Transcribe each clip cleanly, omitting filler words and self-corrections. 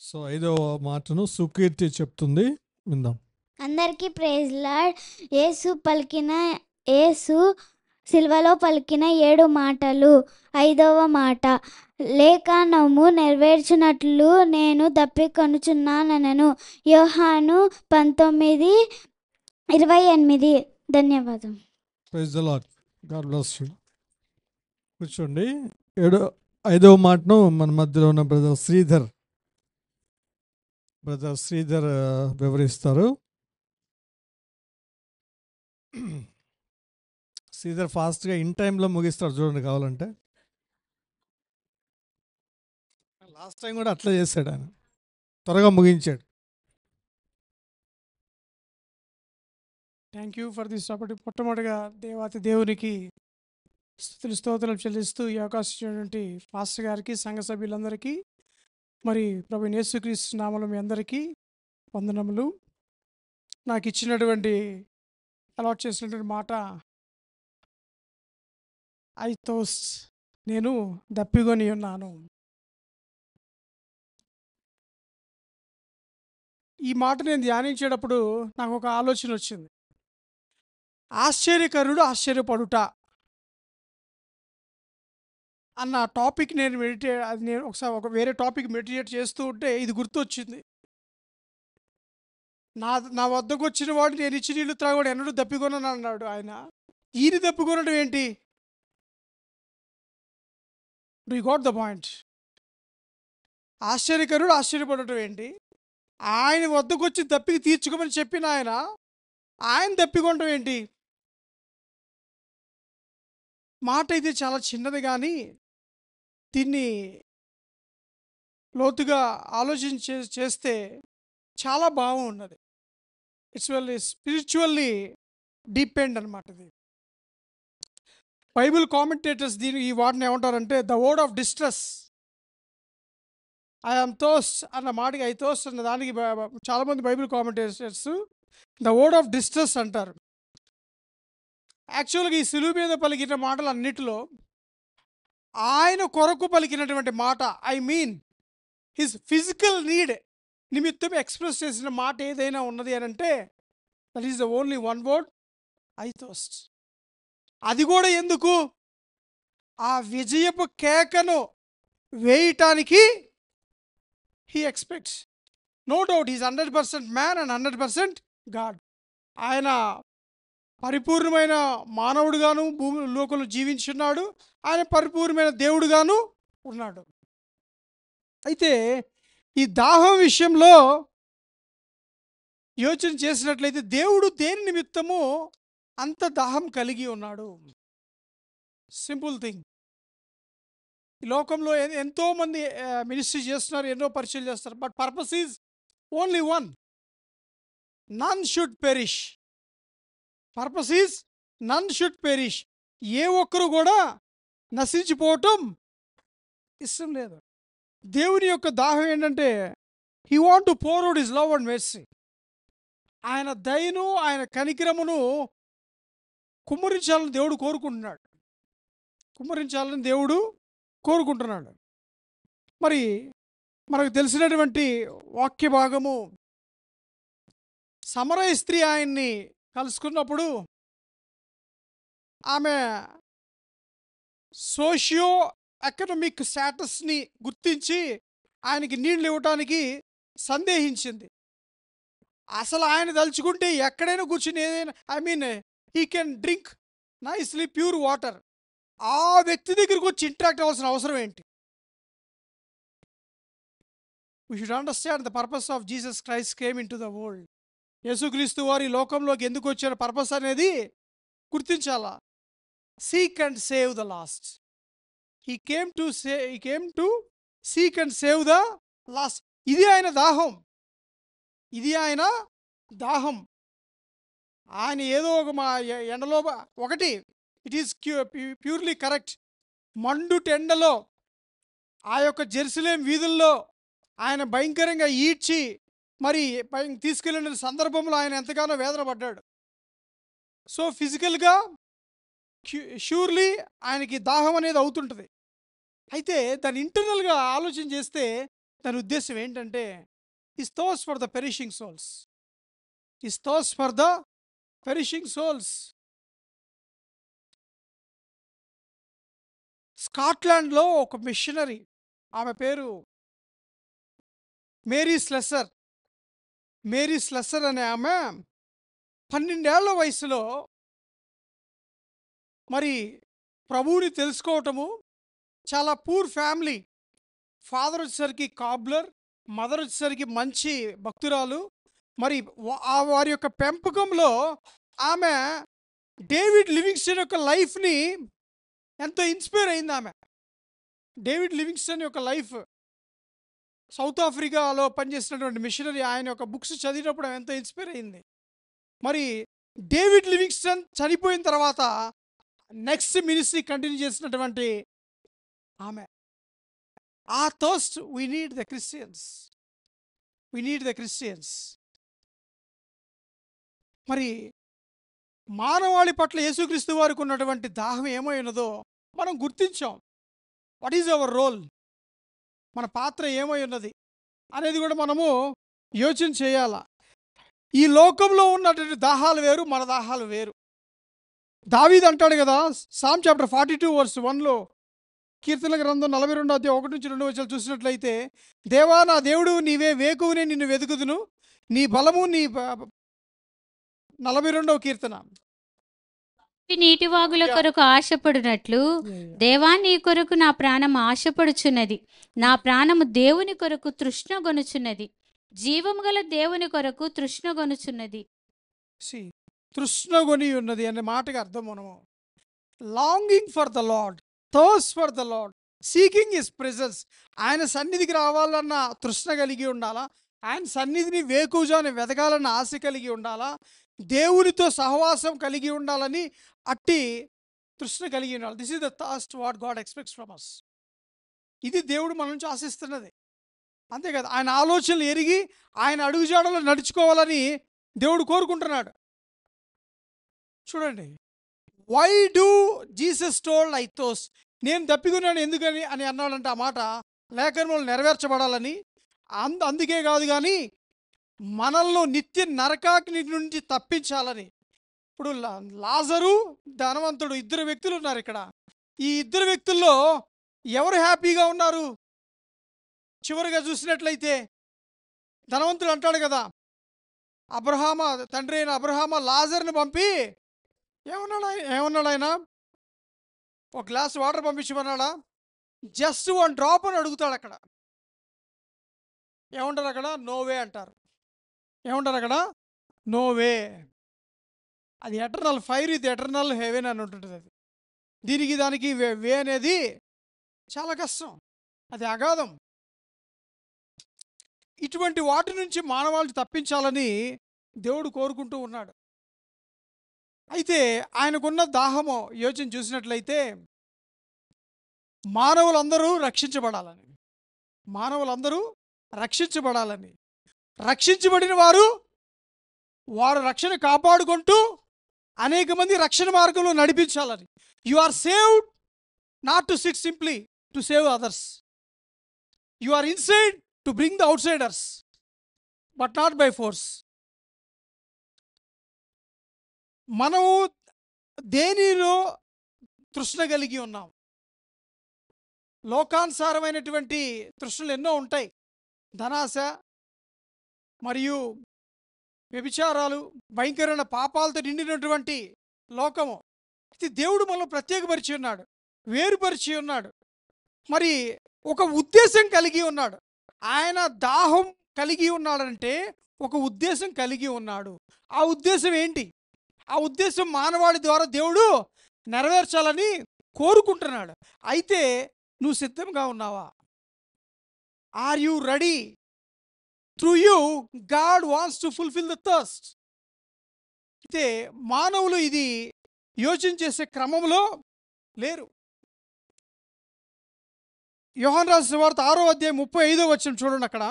So 5వ మాటను సుకీర్తి చెప్తుంది, విందాం. అందరికీ ప్రైజ్ లార్డ్. యేసు సిల్వలో పలికిన 7 మాటలు. 5వ మాట, లేఖనము నెరవేర్చినట్లు నేను దప్పికొనుచున్నానెను. యోహాను 19:28. ధన్యవాదం. Praise the Lord. God bless you. కూర్చోండి. 5వ మాటను మన మధ్యలో ఉన్న బ్రదర్ శ్రీధర్ వివరిస్తారు. శ్రీధర్ ఫాస్ట్గా ఇన్ టైంలో ముగిస్తారు, చూడండి కావాలంటే. లాస్ట్ టైం కూడా అట్లా చేశాడు, ఆయన త్వరగా ముగించాడు. Thank you for this opportunity. మొట్టమొదటిగా దేవునికి స్తుతులు స్తోత్రాలు చెల్లిస్తూ ఈ అవకాశం ఇచ్చినటువంటి పాస్టర్ గారికి, సంఘ సభ్యులందరికీ, మరి ప్రభువైన యేసుక్రీస్తు నామములో మీ అందరికీ వందనములు. నాకు ఇచ్చినటువంటి అలాట్ చేసినటువంటి మాట, ఐతోస్, నేను దప్పికొని ఉన్నాను. ఈ మాట నేను ధ్యానించేటప్పుడు నాకు ఒక ఆలోచన వచ్చింది. ఆశ్చర్యకరుడు ఆశ్చర్యపడుట అన్న టాపిక్ నేను ఒకసారి వేరే టాపిక్ మెడిటేట్ చేస్తూ ఉంటే ఇది గుర్తొచ్చింది. నా వద్దకు వచ్చిన వాడు నేను ఇచ్చి నీళ్ళు త్రాగడు ఎన్నడూ దప్పికొనను అన్నాడు ఆయన. ఈయన దప్పికొనడం ఏంటి? Do you got the point? ఆశ్చర్యకరుడు ఆశ్చర్యపడటం ఏంటి? ఆయన వద్దకు వచ్చి దప్పికి తీర్చుకోమని చెప్పిన ఆయన దప్పికొనడం ఏంటి? మాట అయితే చాలా చిన్నది, కానీ దీన్ని లోతుగా చేస్తే చాలా బాగున్నది. ఇట్స్ వెల్ స్పిరిచువల్లీ డిపెండ్ అనమాట. ఇది బైబిల్ కామెంటేటర్స్ ఈ వాటిని ఏమంటారంటే ద వర్డ్ ఆఫ్ డిస్ట్రెస్. ఐఎమ్ థోస్ట్ అన్న మాటకి ఐథోస్ట్ అన్న దానికి చాలామంది Bible commentators the word of distress అంటారు. యాక్చువల్గా ఈ సిలువ మీద పలికిన మాటలు అన్నిటిలో ఆయన కొరకు పలికినటువంటి మాట, I mean his physical need నిమిత్తం ఎక్స్ప్రెస్ చేసిన మాట ఏదైనా ఉన్నది అని అంటే that is the only one word, I thirst. అది కూడా ఎందుకు? ఆ విజయపు కేకను వేయటానికి he expects. No doubt is 100% man and 100% God. ఆయన పరిపూర్ణమైన మానవుడుగాను భూమి లోకంలో జీవించున్నాడు, ఆయన పరిపూర్ణమైన దేవుడుగాను ఉన్నాడు. అయితే ఈ దాహం విషయంలో యోచన చేసినట్లయితే దేవుడు దేని నిమిత్తము అంత దాహం కలిగి ఉన్నాడు? Simple thing. ఈ లోకంలో ఎంతోమంది మినిస్ట్రీ చేస్తున్నారు, ఎన్నో పరిచయం చేస్తారు, but purpose is only one, none should perish. Purpose is none should perish. ఏ ఒక్కరు కూడా నశించిపోవటం ఇష్టం లేదు. దేవుని యొక్క దాహం ఏంటంటే he want to pour out his love and mercy. ఆయన దయను, ఆయన కనికరమును కుమ్మరించాలని దేవుడు కోరుకుంటున్నాడు. కుమ్మరించాలని దేవుడు కోరుకుంటున్నాడు. మరి మనకు తెలిసినటువంటి వాక్య భాగము, సమరయ స్త్రీ ఆయన్ని కలుసుకున్నప్పుడు ఆమె సోషియో ఎకనామిక్ స్టేటస్ని గుర్తించి ఆయనకి నీళ్ళు ఇవ్వటానికి సందేహించింది. అసలు ఆయన తలుచుకుంటే ఎక్కడైనా కూర్చుని ఏదైనా, I mean he can drink nicely pure water. ఆ వ్యక్తి దగ్గరికి వచ్చి ఇంటరాక్ట్ అవ్వాల్సిన అవసరం ఏంటి? We should understand the purpose of Jesus Christ came into the world. యేసుక్రీస్తు వారి లోకంలోకి ఎందుకు వచ్చారు పర్పస్ అనేది గుర్తించాలా. Seek and save the lost. He came to seek and save the lost. ఇది ఆయన దాహం, ఇది ఆయన దాహం. ఆయన ఏదో ఒక మా ఎండలో ఒకటి, ఇట్ ఈస్ ప్యూర్లీ కరెక్ట్. మండు టెండలో ఆ యొక్క జెరూసలేం వీధుల్లో ఆయన భయంకరంగా ఈడ్చి మరి తీసుకెళ్ళిన సందర్భంలో ఆయన ఎంతగానో వేదన పడ్డాడు. సో ఫిజికల్గా ష్యూర్లీ ఆయనకి దాహం అనేది అవుతుంటుంది. అయితే దాన్ని ఇంటర్నల్గా ఆలోచన చేస్తే దాని ఉద్దేశం ఏంటంటే his thirst for the perishing souls. His thirst for the perishing souls. స్కాట్లాండ్లో ఒక మిషనరీ, ఆమె పేరు మేరీ స్లెస్సర్. మేరీ స్లెస్సర్ అనే ఆమె 12 ఏళ్ల వయసులో మరి ప్రభువుని తెలుసుకోవటము, చాలా పూర్ ఫ్యామిలీ. ఫాదర్ వచ్చేసరికి కాబ్లర్, మదర్ వచ్చేసరికి మంచి భక్తురాలు. మరి వారి యొక్క పెంపకంలో ఆమె డేవిడ్ లివింగ్స్టన్ యొక్క లైఫ్ని ఎంతో ఇన్స్పైర్ అయింది. ఆమె డేవిడ్ లివింగ్స్టన్ యొక్క లైఫ్, సౌత్ ఆఫ్రికాలో పనిచేసినటువంటి మిషనరీ, ఆయన యొక్క బుక్స్ చదివినప్పుడు ఆమె ఎంతో ఇన్స్పైర్ అయింది. మరి డేవిడ్ లివింగ్స్టన్ చనిపోయిన తర్వాత నెక్స్ట్ మినిస్ట్రీ కంటిన్యూ చేసినటువంటి ఆమె. ఆ thirst we need the Christians, we need the Christians. మరి మానవాళి పట్ల యేసుక్రీస్తు వారికి ఉన్నటువంటి దాహం ఏమై ఉన్నదో మనం గుర్తించాం. వాట్ ఈజ్ అవర్ రోల్, మన పాత్ర ఏమై ఉన్నది అనేది కూడా మనము యోచన చేయాలా. ఈ లోకంలో ఉన్నటువంటి దాహాలు వేరు, మన దాహాలు వేరు. దావీదు అంటాడు కదా, సామ్ చాప్టర్ 42 వర్స్ 1లో, కీర్తన గ్రంథం 42 అధ్యాయం 1-2 చూసినట్లయితే, దేవా నా దేవుడు నీవే, వేకువనే నిన్ను వెతుకుదును, నీ బలము నీ 42వ కీర్తన. నీటివాగుల కొరకు ఆశపడినట్లు దేవా నీ కొరకు నా ప్రాణం ఆశపడుచున్నది. నా ప్రాణము దేవుని కొరకు తృష్ణగొనుచున్నది, జీవము గల దేవుని కొరకు తృష్ణగొనుచున్నది. తృష్ణగొని ఉన్నది అనే మాటకి అర్థం మనము longing for the lord, thirst for the lord, seeking his presence. ఆయన సన్నిధికి రావాలన్న తృష్ణ కలిగి ఉండాలా, ఆయన సన్నిధిని వేకువజాని వెతకాలన్న ఆశ కలిగి ఉండాలా, దేవునితో సహవాసం కలిగి ఉండాలని అట్టి తృష్ణ కలిగి ఉండాలి. This is the thirst what God expects from us. ఇది దేవుడు మన నుంచి ఆశిస్తున్నది. అంతే కదా, ఆయన ఆలోచనలు ఎరిగి ఆయన అడుగుజాడలో నడుచుకోవాలని దేవుడు కోరుకుంటున్నాడు. చూడండి, why do Jesus told I thirst, నేను తప్పికున్నాను ఎందుకని అని అన్నాడంటే ఆ మాట లేఖనంలో నెరవేర్చబడాలని. అందుకే కాదు కానీ మనల్ని నిత్య నరకాగ్ని నుంచి తప్పించాలని. ఇప్పుడు లాజరు, ధనవంతుడు, ఇద్దరు వ్యక్తులు ఉన్నారు ఇక్కడ. ఈ ఇద్దరు వ్యక్తుల్లో ఎవరు హ్యాపీగా ఉన్నారు? చివరిగా చూసినట్లయితే ధనవంతుడు అంటాడు కదా, తండ్రి అయిన అబ్రహామ లాజర్ని పంపి ఏమన్నాడు ఆయన? ఒక గ్లాస్ వాటర్ పంపించమన్నాడా? జస్ట్ 1 డ్రాప్ అని అడుగుతాడు. అక్కడ ఏమంటారు? అక్కడ నోవే అంటారు. ఏమంటారు అక్కడ? నోవే. అది ఎటర్నల్ ఫైర్, ఇది ఎటర్నల్ హెవెన్ అని ఉంటుంటుంది. అది దీనికి దానికి వే అనేది చాలా కష్టం, అది అగాధం. ఇటువంటి వాటి నుంచి మానవాళిని తప్పించాలని దేవుడు కోరుకుంటూ ఉన్నాడు. అయితే ఆయనకున్న దాహము యోచన చూసినట్లయితే మానవులందరూ రక్షించబడాలని, రక్షించబడిన వారు రక్షణ కాపాడుకుంటూ అనేక మంది రక్షణ మార్గంలో నడిపించాలని. You are saved not to sit simply to save others. You are inside to bring the outsiders, but not by force. మనము దేనిలో తృష్ణ కలిగి ఉన్నాం? లోకానుసారమైనటువంటి తృష్ణలు ఎన్నో ఉంటాయి. ధనాశ మరియు వ్యభిచారాలు, భయంకరమైన పాపాలతో నిండినటువంటి లోకము. ఇది దేవుడు మనల్ని ప్రత్యేకపరిచి ఉన్నాడు, వేరుపరిచి ఉన్నాడు. మరి ఒక ఉద్దేశం కలిగి ఉన్నాడు. ఆయన దాహం కలిగి ఉన్నాడంటే ఒక ఉద్దేశం కలిగి ఉన్నాడు. ఆ ఉద్దేశం ఏంటి? ఆ ఉద్దేశం మానవాళి ద్వారా దేవుడు నెరవేర్చాలని కోరుకుంటున్నాడు. అయితే నువ్వు సిద్ధంగా ఉన్నావా? Are you ready? Through you God wants to fulfil the thirst. అయితే మానవులు ఇది యోచన చేసే క్రమంలో లేరు. యోహాను రాసిన సువార్త 6వ అధ్యాయం 35వ వచనం చూడండి. అక్కడ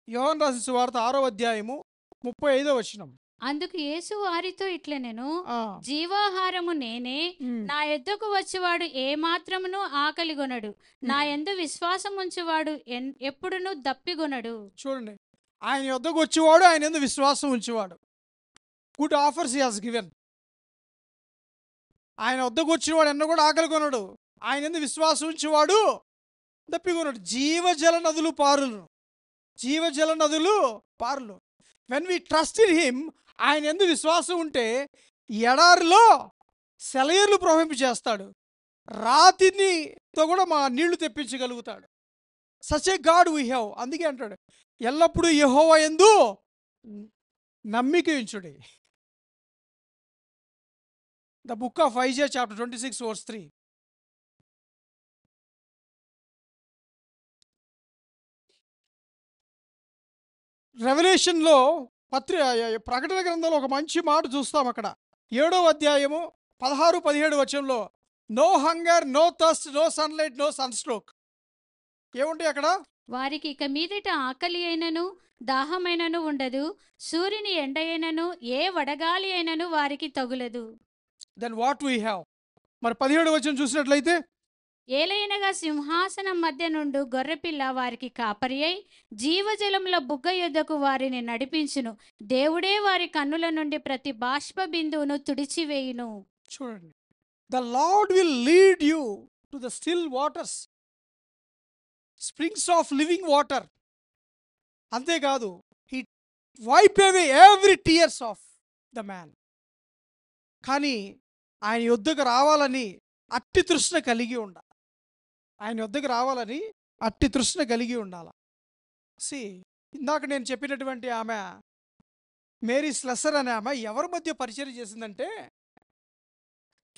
యోహాను రాసిన సువార్త 6వ అధ్యాయము 35వ వచనం. అందుకు యేసు వారితో ఇట్లనెను, ఆ, జీవాహారము నేనే, ఉమ్, నా యొద్దకు వచ్చేవాడు ఏమాత్రమును ఆకలిగొనడు, నా యందు విశ్వాసం ఉంచువాడు ఎప్పుడునూ దప్పిగొనడు. చూడండి, ఆయన యొద్దకు వచ్చేవాడు, ఆయన యందు విశ్వాసం ఉంచేవాడు. Good offers he has given. ఆయన వద్దకు వచ్చినవాడు ఎన్న కూడా ఆకలి కొనడు, ఆయన యందు విశ్వాసం ఉంచేవాడు దప్పికొనడు. జీవజల నదులు పారులు, జీవజల నదులు పారులు. When we trust in him, ఆయన యందు విశ్వాసం ఉంటే ఎడారిలో సెలయేర్లు ప్రవహింప చేస్తాడు, రాతినితో కూడా మా నీళ్లు తెప్పించగలుగుతాడు. Such a God we have. అందుకే అంటాడు, ఎల్లప్పుడూ యెహోవా యందు నమ్మిక ఉంచుడి. The book of Isaiah chapter 26 verse 3. రెవల్యూషన్లో ప్రకటన గ్రంథంలో ఒక మంచి మాట చూస్తాం. అక్కడ 7వ అధ్యాయము 16-17 వచనంలో, no hunger, no thirst, no sunlight, no sunstroke. ఏముంటాయి అక్కడ? వారికి ఇక మీదట ఆకలి అయినను దాహమైనను ఉండదు, సూర్యుని ఎండ అయినను ఏ వడగాలి అయినను వారికి తగులదు. Then what we have? మరి 17వ వచనం చూసినట్లయితే, ఏలైనగా సింహాసనం మధ్య నుండి గొర్రెపిల్ల వారికి కాపరి అయి జీవజలముల బుగ్గ యొద్దకు వారిని నడిపించును. దేవుడే వారి కన్నుల నుండి ప్రతి బాష్ప బిందువును తుడిచివేయును. చూడండి, the Lord will lead you to the still waters, springs of living water. అంతేకాదు, he wipe away every tears of the man. కానీ ఆయన యొద్దకు రావాలని అట్టి తృష్ణ కలిగి ఉండాలి. ఆయన యొద్దకు రావాలని అట్టి తృష్ణ కలిగి ఉండాలి. ఇందాక నేను చెప్పినటువంటి ఆమె మేరీ స్లెసర్ అనే ఆమె ఎవరి మధ్య పరిచయం చేసిందంటే,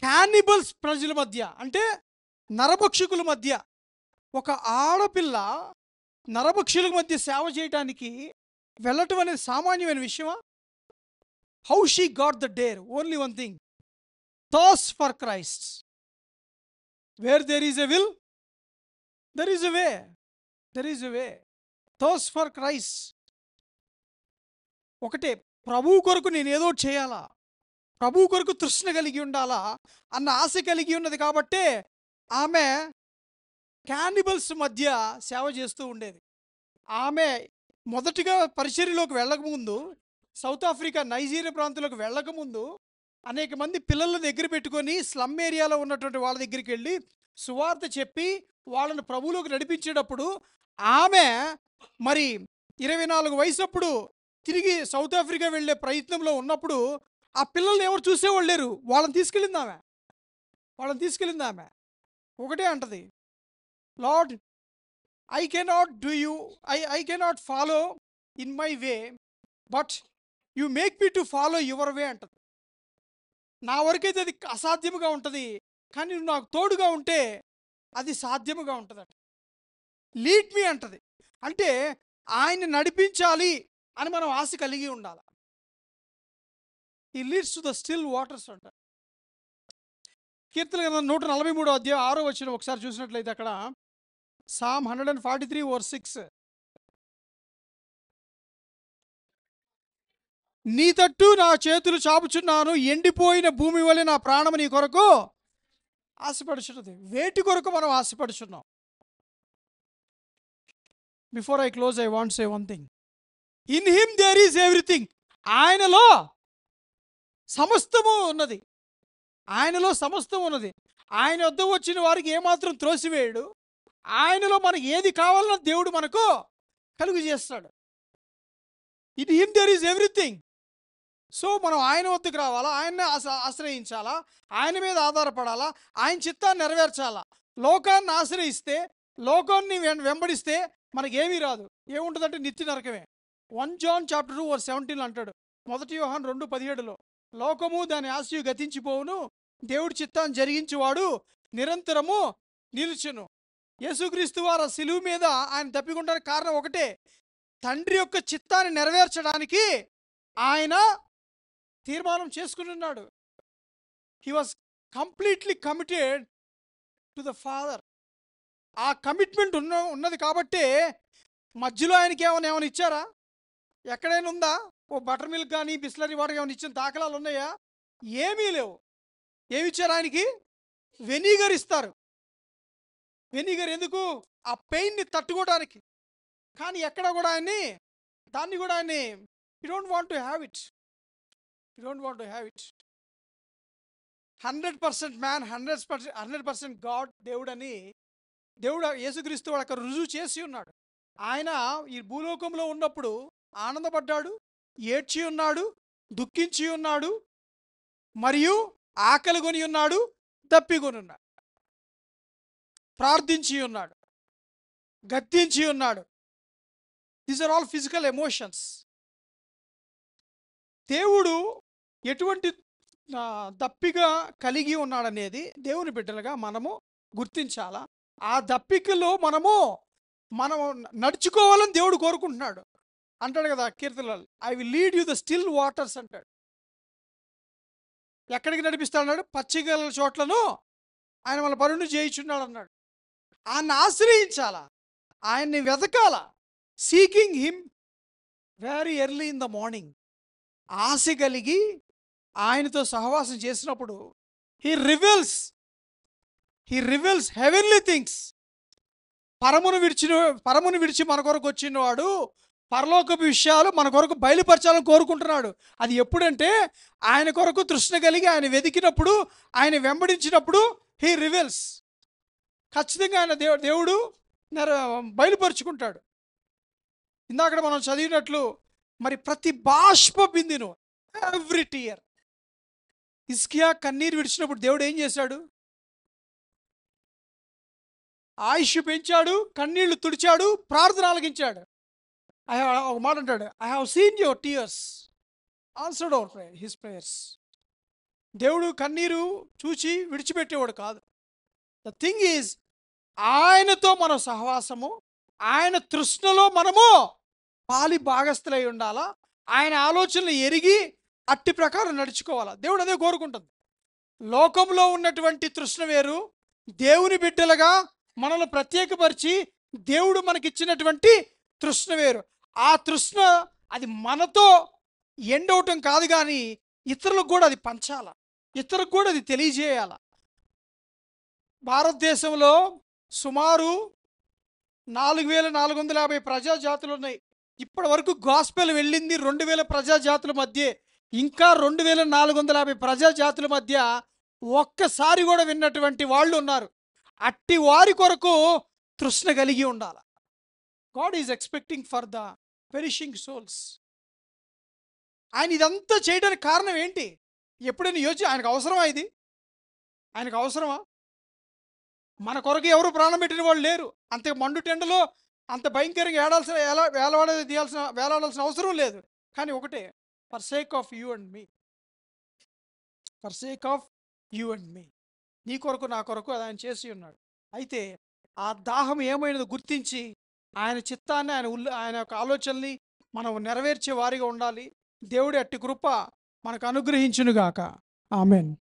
క్యానిబల్స్ ప్రజల మధ్య, అంటే నరభక్షకుల మధ్య. ఒక ఆడపిల్ల నరభక్షుల మధ్య సేవ చేయడానికి వెళ్ళటం అనేది సామాన్యమైన విషయమా? How she got the dare? Only one thing, thirst for Christ. Where there is a will, there is a way. There is a way. Thirst for Christ. ఒకటే, ప్రభువు కొరకు నేను ఏదో చేయాలా, ప్రభువు కొరకు తృష్ణ కలిగి ఉండాలా అన్న ఆశ కలిగి ఉన్నది. కాబట్టే ఆమె క్యానిబల్స్ మధ్య సేవ చేస్తూ ఉండేది. ఆమె మొదటిగా పరిచర్యలోకి వెళ్ళకముందు, సౌత్ ఆఫ్రికా నైజీరియా ప్రాంతంలోకి వెళ్ళకముందు అనేక మంది పిల్లల దగ్గర పెట్టుకొని స్లమ్ ఏరియాలో ఉన్నటువంటి వాళ్ళ దగ్గరికి వెళ్ళి సువార్త చెప్పి వాళ్ళని ప్రభువులోకి నడిపించేటప్పుడు, ఆమె మరి 24 వయసప్పుడు తిరిగి సౌత్ ఆఫ్రికా వెళ్ళే ప్రయత్నంలో ఉన్నప్పుడు ఆ పిల్లల్ని ఎవరు చూసేవాళ్ళు లేరు. వాళ్ళని తీసుకెళ్ళింది ఆమె. ఒకటే అంటది, lord, I cannot follow in my way, but you make me to follow your way అంటది. నా వరకైతే అది అసాధ్యముగా ఉంటుంది, కానీ నువ్వు నాకు తోడుగా ఉంటే అది సాధ్యముగా ఉంటుందట. లీడ్ మీ అంటది. అంటే ఆయన నడిపించాలి అని మనం ఆశ కలిగి ఉండాలి. ఈ leads to the still waters అంట. కీర్తన గ్రంథం 143వ అధ్యాయం 6వ వచనం ఒకసారి చూసినట్లయితే, అక్కడ Psalm 143 verse 6, నీ తట్టు నా చేతులు చాపుచున్నాను, ఎండిపోయిన భూమి వలె నా ప్రాణము నీ కొరకు ఆశపడుచున్నది. వేటి కొరకు మనం ఆశపడుచున్నాం? Before I close, I want say one thing. In him there is everything. ఆయనలో సమస్తము ఉన్నది. ఆయనలో సమస్తం ఉన్నది. ఆయన వద్ద వచ్చిన వారికి ఏమాత్రం త్రోసివేయడు. ఆయనలో మనకి ఏది కావాలన్నా దేవుడు మనకు కలుగు చేస్తాడు. In him there is everything. So మనం ఆయన వద్దకు రావాలా, ఆయన్ని ఆశ్రయించాలా, ఆయన మీద ఆధారపడాలా, ఆయన చిత్తాన్ని నెరవేర్చాలా. లోకాన్ని ఆశ్రయిస్తే, లోకాన్ని వెంబడిస్తే మనకేమీ రాదు. ఏముంటుందంటే నిత్య నరకమే. 1 John chapter 2 verse 17 అంటాడు. 1 యోహాను 2:17లో, లోకము దాని ఆశయు గతించిపోవును, దేవుడి చిత్తాన్ని జరిగించేవాడు నిరంతరము నిలుచును. యేసుక్రీస్తు వారు సిలువ మీద ఆయన తప్పికొనడానికి కారణం ఒకటే, తండ్రి యొక్క చిత్తాన్ని నెరవేర్చడానికి ఆయన తీర్మానం చేసుకుని ఉన్నాడు. He was completely committed to the father. ఆ కమిట్మెంట్ ఉన్నది కాబట్టే మధ్యలో ఆయనకి ఏమైనా ఇచ్చారా? ఎక్కడైనా ఉందా? ఓ బటర్ మిల్క్ కానీ బిస్లరీ వాటర్ కానీ ఇచ్చిన దాఖలాలు ఉన్నాయా? ఏమీ లేవు. ఏమి ఇచ్చారు ఆయనకి? వెనిగర్ ఇస్తారు. వెనిగర్ ఎందుకు? ఆ పెయిన్ని తట్టుకోవడానికి. కానీ ఎక్కడ కూడా దాన్ని కూడా you don't want to have it. You don't want to have it. 100% man, 100% God, దేవుడు అని దేవుడు యేసుక్రీస్తు వాడు అక్కడ రుజువు చేసి ఉన్నాడు. ఆయన ఈ భూలోకంలో ఉన్నప్పుడు ఆనందపడ్డాడు, ఏడ్చి ఉన్నాడు, దుఃఖించి ఉన్నాడు, మరియు ఆకలి కొని ఉన్నాడు, దప్పికొని ఉన్నాడు, ప్రార్థించి ఉన్నాడు, గద్దించి ఉన్నాడు. These are all physical emotions. దేవుడు ఎటువంటి దప్పిక కలిగి ఉన్నాడనేది దేవుని బిడ్డలుగా మనము గుర్తించాలా. ఆ దప్పికలో మనం నడుచుకోవాలని దేవుడు కోరుకుంటున్నాడు. అంటాడు కదా కీర్తనలు, I will lead you the still waters అంటాడు. ఎక్కడికి నడిపిస్తాడు? పచ్చిగల చోట్లను ఆయన మన పనులు చేయించున్నాడు అన్నాడు. ఆయన ఆశ్రయించాలా, ఆయన్ని వెతకాల. Seeking him very early in the morning. ఆశ కలిగి ఆయనతో సహవాసం చేసినప్పుడు హీ రివెల్స్ హెవెన్లీ థింగ్స్. పరమును విడిచి మన కొరకు వచ్చినవాడు పరలోకపు విషయాలు మన కొరకు బయలుపరచాలని కోరుకుంటున్నాడు. అది ఎప్పుడంటే ఆయన కొరకు తృష్ణ కలిగి ఆయన వెతికినప్పుడు, ఆయన వెంబడించినప్పుడు హీ రివెల్స్. ఖచ్చితంగా ఆయన దేవుడు బయలుపరుచుకుంటాడు. ఇందాక మనం చదివినట్లు మరి ప్రతి బాష్ప బిందును, ఎవ్రీ టియర్. హిజ్కియా కన్నీరు విడిచినప్పుడు దేవుడు ఏం చేశాడు? ఆయుష్ పెంచాడు, కన్నీళ్లు తుడిచాడు, ప్రార్థన ఆలకించాడు. ఒక మాట అంటాడు, I have seen your tears, answered his prayers. దేవుడు కన్నీరు చూచి విడిచిపెట్టేవాడు కాదు. ద థింగ్ ఈజ్, ఆయనతో మన సహవాసము, ఆయన తృష్ణలో మనము పాలి భాగస్థులై ఉండాలా. ఆయన ఆలోచనలు ఎరిగి అట్టి ప్రకారం నడుచుకోవాలా. దేవుడు అదే కోరుకుంటుంది. లోకంలో ఉన్నటువంటి తృష్ణ వేరు, దేవుని బిడ్డలుగా మనల్ని ప్రత్యేకపరిచి దేవుడు మనకిచ్చినటువంటి తృష్ణ వేరు. ఆ తృష్ణ అది మనతో ఎండవటం కాదు, కానీ ఇతరులకు కూడా అది పంచాల, ఇతరులకు కూడా అది తెలియజేయాల. భారతదేశంలో సుమారు 4450 ప్రజాజాతులు ఉన్నాయి. ఇప్పటి వరకు గాస్పెల్ వెళ్ళింది 2000 ప్రజాజాతుల మధ్య. ఇంకా 2450 ప్రజాజాతుల మధ్య ఒక్కసారి కూడా విన్నటువంటి వాళ్ళు ఉన్నారు. అట్టి వారి కొరకు తృష్ణ కలిగి ఉండాలి. God is expecting for the perishing souls. ఆయన ఇదంతా చేయడానికి కారణం ఏంటి? ఎప్పుడైనా ఆయనకు అవసరమా? ఆయనకు అవసరమా? మన కొరకు ఎవరు ప్రాణం పెట్టిన వాళ్ళు లేరు. అంత మండు టెండలో అంత భయంకరంగా వేలాడాల్సిన అవసరం లేదు. కానీ ఒకటే, for sake of you and me, for sake of you and me, నీ కొరకు నా కొరకు అది ఆయన చేసి ఉన్నాడు. అయితే ఆ దాహం ఏమైనదో గుర్తించి ఆయన చిత్తాన్ని, ఆయన యొక్క ఆలోచనల్ని మనం నెరవేర్చే వారిగా ఉండాలి. దేవుడి అట్టి కృప మనకు అనుగ్రహించునుగాక. ఆమెన్.